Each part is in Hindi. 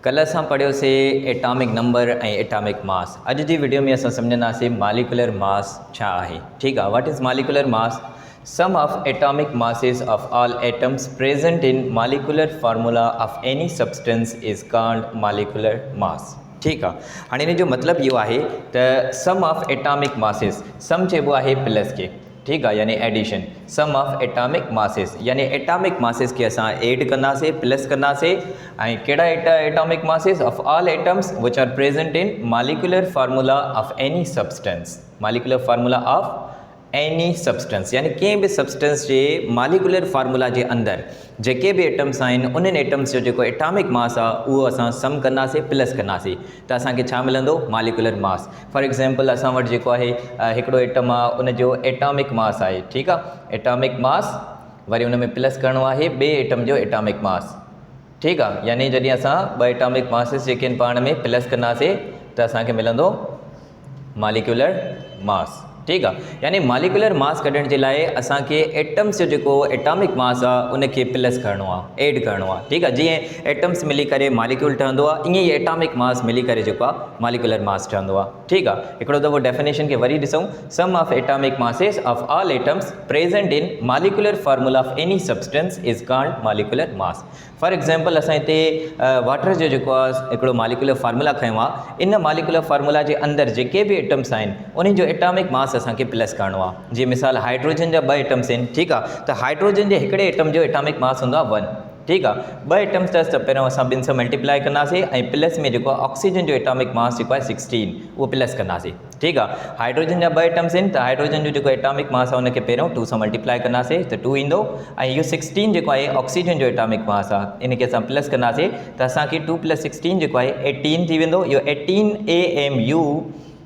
कल असां पढ़ियोसीं एटॉमिक नंबर ऐं एटॉमिक मास। अॼु जी वीडियो में असां सम्झंदासीं मॉलिक्यूलर मास छा आहे। ठीकु आहे, what is molecular mass? Sum of atomic masses of all atoms present in molecular formula of any substance is called molecular mass। ठीकु आहे, हाणे इन जो मतिलबु इहो आहे त sum of atomic masses, sum चइबो आहे प्लस खे, ठीकु आहे, यानी addition. Sum of atomic masses यानी एटॉमिक masses खे असां एड कंदासीं, प्लस कंदासीं। ऐं कहिड़ा atomic masses of all atoms which are present in molecular formula of any substance. Molecular formula of any substance यानी कंहिं बि सब्सटेंस जे मॉलिक्यूलर फार्मूला जे अंदरि जेके बि एटम्स आहिनि उन्हनि एटम्स जो जेको एटॉमिक मास आहे उहो असां सम कंदासीं, प्लस कंदासीं, त असांखे छा मिलंदो? Molecular mass. फॉर एग्जांपल असां वटि जेको आहे हिकिड़ो एटम आहे, उनजो एटॉमिक मास आहे, ठीकु आहे, एटॉमिक मास, वरी उन में प्लस करिणो आहे ॿिए एटम जो एटॉमिक मास, ठीकु आहे, यानी जॾहिं असां ॿ एटॉमिक मासिस जेके आहिनि पाण में प्लस कंदासीं त असांखे मिलंदो मॉलिक्यूलर मास। ठीकु आहे, यानी मॉलिक्यूलर मास कढण जे लाइ असांखे एटम्स जो जेको एटॉमिक मास आहे उनखे प्लस करिणो आहे, एड करिणो आहे। ठीकु आहे, जीअं एटम्स मिली करे मॉलिक्यूल ठहंदो आहे, ईअं ई एटॉमिक मास मिली करे जेको आहे मॉलिक्यूलर मास ठहंदो आहे। ठीकु आहे, हिकिड़ो दफ़ो डेफिनेशन खे वरी ॾिसूं। Sum of atomic masses of all atoms present in molecular formula of any substance is called molecular mass. For example असां हिते वाटर जो जेको आहे हिकिड़ो मॉलिक्यूलर फार्मूला खयो आहे, इन मॉलिक्यूलर फार्मूला जे अंदरि जेके बि एटम्स आहिनि उन्हनि जो एटॉमिक मास असांखे प्लस करिणो आहे। जीअं मिसाल हाइड्रोजन जा ॿ एटम्स आहिनि, ठीकु आहे, त हाइड्रोजन जे हिकिड़े एटम जो एटॉमिक मास हूंदो आहे 1। ठीकु आहे, ॿ एटम्स अथसि त पहिरियों असां ॿिनि सां मल्टीप्लाई कंदासीं ऐं प्लस में जेको आहे ऑक्सीजन जो एटॉमिक मास जेको आहे 16 उहो प्लस कंदासीं। ठीकु आहे, हाइड्रोजन जा ॿ एटम्स आहिनि त हाइड्रोजन जो जेको एटॉमिक मास आहे उनखे पहिरियों 2 सां मल्टीप्लाई कंदासीं त 2 ईंदो, ऐं इहो 16 जेको आहे ऑक्सीजन जो एटॉमिक मास आहे, इनखे असां प्लस कंदासीं त असांखे 2 + 16 जेको आहे 18 थी वेंदो। इहो 18 AMU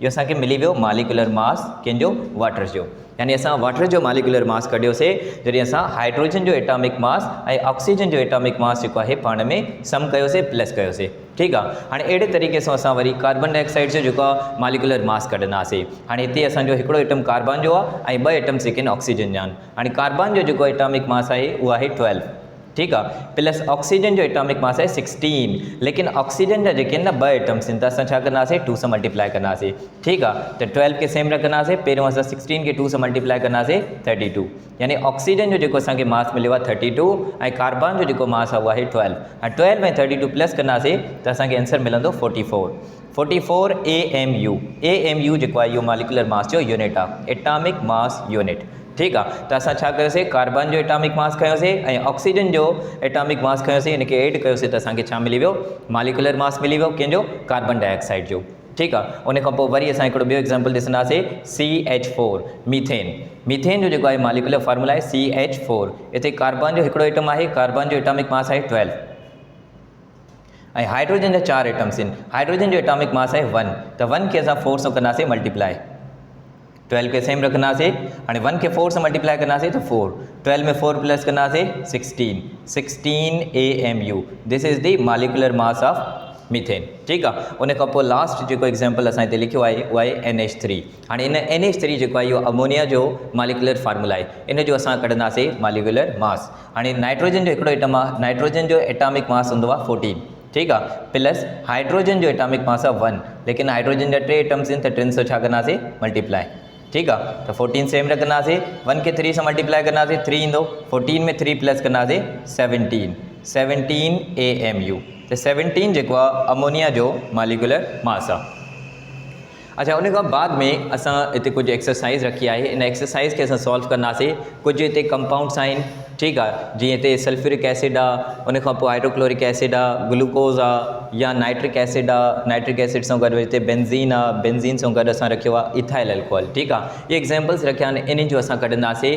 इहो असांखे मिली वियो मॉलिक्यूलर मास कंहिंजो? वाटर जो। यानी असां वाटर जो मॉलिक्यूलर मास कढियोसीं जॾहिं असां हाइड्रोजन जो एटॉमिक मास ऐं ऑक्सीजन जो एटॉमिक मास जेको आहे पाण में सम कयोसीं, प्लस कयोसीं। ठीकु आहे, हाणे अहिड़े तरीक़े सां असां वरी कार्बन डाइऑक्साइड जो जेको आहे मॉलिक्यूलर मास कढंदासीं। हाणे हिते असांजो हिकिड़ो एटम कार्बन जो आहे ऐं ॿ एटम्स जेके आहिनि ऑक्सीजन जा आहिनि। हाणे कार्बन जो जेको एटॉमिक मास आहे उहो आहे 12, ठीकु आहे, प्लस ऑक्सीजन जो एटॉमिक मास आहे 16, लेकिन ऑक्सीजन जा जेके आहिनि न ॿ एटम्स आहिनि त असां छा कंदासीं? 2 सां मल्टीप्लाई कंदासीं। ठीकु आहे, त 12 खे सेम रखंदासीं, पहिरियों असां 16 खे 2 सां मल्टीप्लाई कंदासीं 32, यानी ऑक्सीजन जो जेको असांखे मास मिलियो आहे 32 ऐं कार्बन जो जेको मास आहे उहो आहे 12। ऐं 12 में 32 प्लस कंदासीं त असांखे आंसर मिलंदो 44 AMU। AMU जेको आहे इहो मॉलिक्यूलर मास जो यूनिट आहे, एटॉमिक मास यूनिट। ठीकु आहे, त असां छा कयोसीं? कार्बन जो एटॉमिक मास खयोसीं ऐं ऑक्सीजन जो एटॉमिक मास खयोसीं, इनखे एड कयोसीं त असांखे छा मिली वियो? मॉलिक्यूलर मास मिली वियो कंहिंजो? कार्बन डाइऑक्साइड जो। ठीकु आहे, उन खां पोइ वरी असां हिकिड़ो ॿियो एग्जाम्पल ॾिसंदासीं, CH4 मीथेन। मीथेन जो जेको आहे मॉलिक्यूलर फार्मूला आहे CH4। हिते कार्बन जो हिकिड़ो एटम आहे, कार्बन जो एटॉमिक मास आहे 12 ऐं हाइड्रोजन जा 4 एटम्स आहिनि। हाइड्रोजन जो एटॉमिक मास आहे 1, त 1 खे असां 4 सां कंदासीं मल्टीप्लाई, 12 खे सेम रखंदासीं। हाणे 1 खे 4 सां मल्टीप्लाई कंदासीं त 4, 12 में 4 प्लस कंदासीं 16 AMU। This is the molecular mass of methane. ठीकु आहे, उन खां पोइ लास्ट जेको एग्जाम्पल असां हिते लिखियो आहे उहो आहे NH3। हाणे इन NH3 जेको आहे इहो अमोनिया जो मॉलिक्यूलर फार्मूला आहे, इन जो असां कढंदासीं मॉलिक्यूलर मास। हाणे नाइट्रोजन जो हिकिड़ो एटम आहे, नाइट्रोजन जो एटॉमिक मास हूंदो आहे 14, ठीकु आहे, प्लस हाइड्रोजन जो एटॉमिक मास आहे 1, लेकिन हाइड्रोजन जा 3 एटम्स आहिनि त 3 सां छा कंदासीं? मल्टीप्लाई। ठीकु आहे, त 14 सेम रखंदासीं, 1 खे 3 सां मल्टीप्लाई कंदासीं 3 ईंदो, 14 में 3 प्लस कंदासीं 17 AMU। त 17 जेको आहे अमोनिया जो मॉलिक्यूलर मास आहे। अच्छा, उन खां बाद में असां हिते कुझु एक्सरसाइज़ रखी आहे, इन एक्सरसाइज़ खे असां सॉल्व कंदासीं। कुझु हिते कंपाउंड्स आहिनि, ठीकु आहे, जीअं हिते सल्फ्यूरिक एसिड आहे, उन खां पोइ हाइड्रोक्लोरिक एसिड आहे, ग्लूकोज़ आहे, या नाइट्रिक एसिड आहे, नाइट्रिक एसिड सां गॾु हिते बेंज़ीन आहे, बेंज़ीन सां गॾु असां रखियो आहे इथाइल अल्कोहल। ठीकु आहे, इहे एग्जाम्पल्स रखिया आहिनि, इन्हनि जो असां कढंदासीं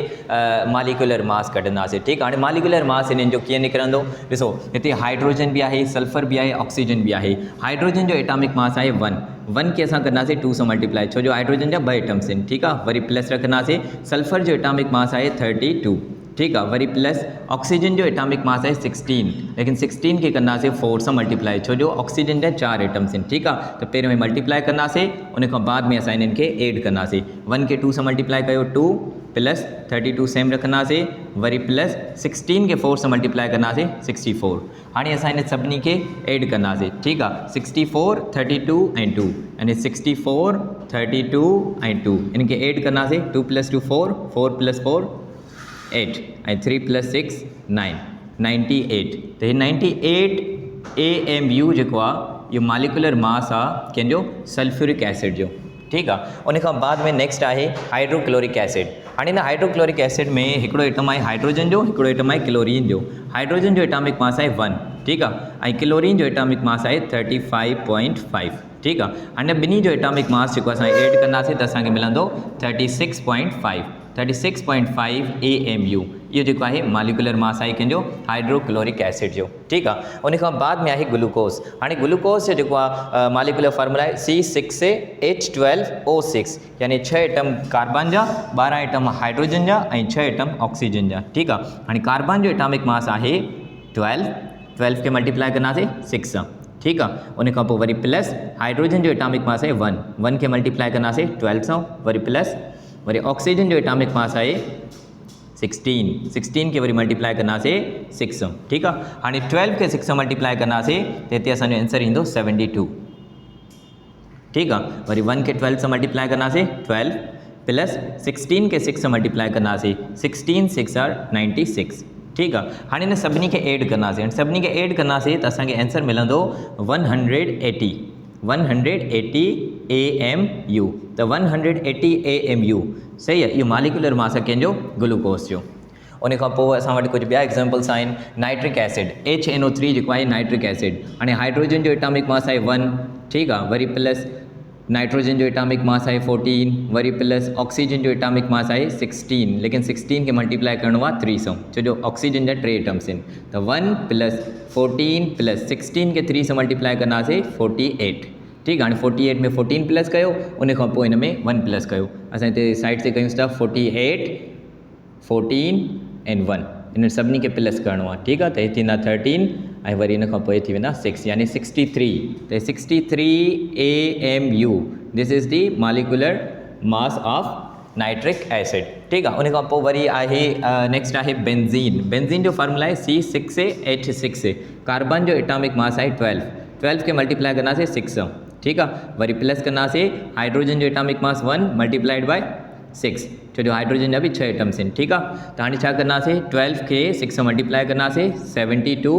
मॉलिक्यूलर मास कढंदासीं। ठीकु आहे, हाणे मॉलिक्यूलर मास इन्हनि जो कीअं निकिरंदो? ॾिसो, हिते हाइड्रोजन बि आहे, सल्फर बि आहे, ऑक्सीजन बि आहे। हाइड्रोजन जो एटॉमिक मास आहे 1 खे असां कंदासीं 2 सां मल्टीप्लाई, छो जो हाइड्रोजन जा 2 एटम्स आहिनि। ठीकु आहे, वरी प्लस रखंदासीं। सल्फर जो एटॉमिक मास आहे 32, ठीकु आहे, वरी प्लस ऑक्सीजन जो एटॉमिक मास आहे 16, लेकिन 16 खे कंदासीं 4 सां मल्टीप्लाई, छो जो ऑक्सीजन जा 4 एटम्स आहिनि। ठीकु आहे, त पहिरियों मल्टीप्लाई कंदासीं, उन खां बाद में असां इन्हनि खे एड कंदासीं। 1 खे 2 सां मल्टीप्लाई कयो 2, प्लस 32 सेम रखंदासीं, वरी प्लस 16 के 4 सां मल्टीप्लाई कंदासीं 64। हाणे असां इन सभिनी खे ऐड कंदासीं, ठीकु आहे। 64 32 ऐं 2 यानी 64 32 ऐं 2 इनखे ऐड कंदासीं। 2 + 2 4, 4 + 4 8 ऐं 3 + 6 9 98। त हे 98 AMU जेको आहे इहो मालिकुलर मास आहे कंहिंजो सल्फ्यूरिक एसिड जो, ठीकु आहे। उन खां बाद में नेक्स्ट आहे हाइड्रोक्लोरिक एसिड। हाणे इन हाइड्रोक्लोरिक एसिड में हिकिड़ो एटम आहे हाइड्रोजन जो, हिकिड़ो एटम आहे क्लोरीन जो। हाइड्रोजन जो एटॉमिक मास आहे 1, ठीकु आहे, ऐं क्लोरीन जो एटॉमिक मास आहे 35.5, ठीकु आहे। हाणे ॿिन्ही जो एटॉमिक मास जेको असां ऐड कंदासीं त असांखे मिलंदो 36.5 36.5 AMU। इहो जेको आहे मालिकुलर मास आहे कंहिंजो हाइड्रोक्लोरिक एसिड जो, ठीकु आहे। उन खां बाद में आहे ग्लूकोस। हाणे ग्लूकोस जो जेको आहे मालिकुलर फार्मूला आहे C6H12O6, यानी 6 एटम कार्बन जा, 12 एटम हाइड्रोजन जा ऐं 6 एटम ऑक्सीजन जा, ठीकु आहे। हाणे कार्बन जो एटॉमिक मास आहे 12 खे मल्टीप्लाई कंदासीं 6 सां, ठीकु आहे। उन खां पोइ वरी प्लस हाइड्रोजन जो एटॉमिक मास आहे 1 खे मल्टीप्लाई कंदासीं 12 सां, वरी प्लस वरी ऑक्सीजन जो एटॉमिक मास आहे 16 खे वरी मल्टीप्लाई कंदासीं 6 सां, ठीकु आहे। हाणे 12 खे 6 सां मल्टीप्लाई कंदासीं त हिते असांजो आंसर ईंदो 72, ठीकु आहे। वरी 1 खे 12 सां मल्टीप्लाई कंदासीं 12 प्लस 16 खे 6 सां मल्टीप्लाई कंदासीं 16 6 आर 96, ठीकु आहे। हाणे हिन सभिनी खे ऐड कंदासीं, सभिनी खे ऐड कंदासीं त असांखे आंसर मिलंदो 180 AMU। त 180 AMU सही आहे, इहो मालिकुलर मास आहे कंहिंजो ग्लूकोस जो। उन खां पोइ असां वटि कुझु ॿिया एग्ज़ाम्पल्स आहिनि। नाइट्रिक एसिड HNO3 जेको आहे नाइट्रिक एसिड। हाणे हाइड्रोजन जो एटॉमिक मास आहे 1, ठीकु आहे, वरी प्लस नाइट्रोजन जो एटॉमिक मास आहे 14, वरी प्लस ऑक्सीजन जो एटॉमिक मास आहे 16, लेकिन 16 खे मल्टीप्लाई करिणो आहे 3 सां, छो जो ऑक्सीजन जा 3 एटम्स आहिनि। त 1 + 14 + 16 खे 3 सां मल्टीप्लाई कंदासीं 48, ठीकु आहे। हाणे 48 में 14 प्लस कयो, उन खां पोइ हिन में 1 प्लस कयो। असां हिते साइड ते कयूं था 48 14 ऐं 1 इन सभिनी खे प्लस करिणो आहे, ठीकु आहे। त हे थींदा 13 ऐं वरी इन खां पोइ थी वेंदा 6 यानी 63। त 63 AMU this is the molecular mass of nitric acid, ठीकु आहे। उन खां पोइ वरी आहे नेक्स्ट आहे बेंज़ीन। बेंज़ीन जो फार्मूला आहे C6H6। कार्बन जो एटॉमिक मास आहे 12 खे मल्टीप्लाई कंदासीं 6 सां, ठीकु आहे। वरी प्लस कंदासीं हाइड्रोजन जो एटॉमिक मास 1 मल्टीप्लाइड बाय 6, छो जो हाइड्रोजन जा बि 6 एटम्स आहिनि, ठीकु आहे। त हाणे छा कंदासीं 12 खे 6 सां मल्टीप्लाई कंदासीं 72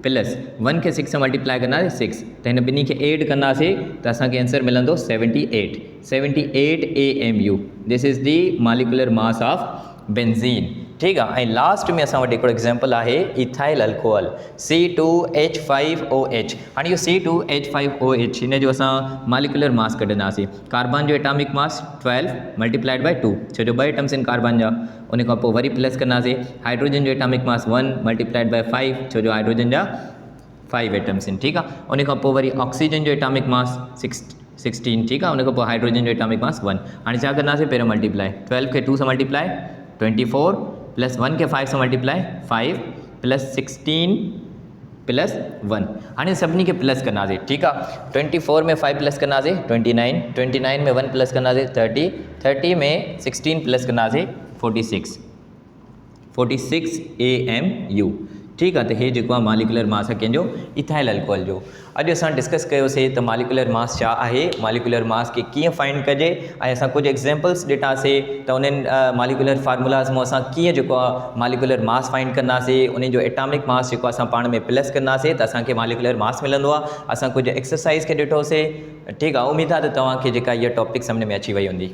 प्लस 1 खे 6 सां मल्टीप्लाई कंदासीं 6, त हिन ॿिन्ही खे ऐड कंदासीं त असांखे आंसर मिलंदो 78 AMU। This is the molecular mass of benzene, ठीकु आहे। ऐं लास्ट में असां वटि हिकिड़ो एग्ज़ाम्पल आहे इथाइल अल्कोहल C2H5OH। हाणे इहो C2H5OH हिन जो असां मालिकुलर मास कढंदासीं। कार्बन जो एटॉमिक मास 12 मल्टीप्लाइड बाय 2, छो जो 2 एटम्स आहिनि कार्बन जा। उन खां पोइ वरी प्लस कंदासीं हाइड्रोजन जो एटॉमिक मास 1 मल्टीप्लाइड बाय 5, छो जो हाइड्रोजन जा 5 एटम्स आहिनि, ठीकु आहे। उन खां पोइ वरी ऑक्सीजन जो एटॉमिक मास 16, ठीकु आहे। उन खां पोइ हाइड्रोजन जो एटॉमिक मास 1। हाणे छा कंदासीं पहिरियों मल्टीप्लाई 12 खे 2 सां मल्टीप्लाई 24 प्लस 1 खे 5 सां मल्टीप्लाई 5 प्लस 16 प्लस 1। हाणे सभिनी खे प्लस कंदासीं, ठीकु आहे। 24 में 5 प्लस कंदासीं 29, 29 में 1 प्लस कंदासीं 30, 30 में 16 प्लस कंदासीं 46 AMU, ठीकु आहे। त हे जेको आहे मालिकुलर मास आहे कंहिंजो इथाइल अल्कोहल जो। अॼु असां डिस्कस कयोसीं त मालिकुलर मास छा आहे, मालिकुलर मास खे कीअं फाइंड कजे, ऐं असां कुझु एग्ज़ाम्पल्स ॾिठासीं त उन्हनि मालिकुलर फार्मूलाज़ मां असां कीअं जेको आहे मालिकुलर मास फाइंड कंदासीं। उन जो एटॉमिक मास जेको असां पाण में प्लस कंदासीं त असांखे मालिकुलर मास मिलंदो आहे। असां कुझु एक्सरसाइज़ खे ॾिठोसीं, ठीकु आहे। उमेदु आहे त तव्हांखे जेका इहा टॉपिक सम्झ में अची वई हूंदी।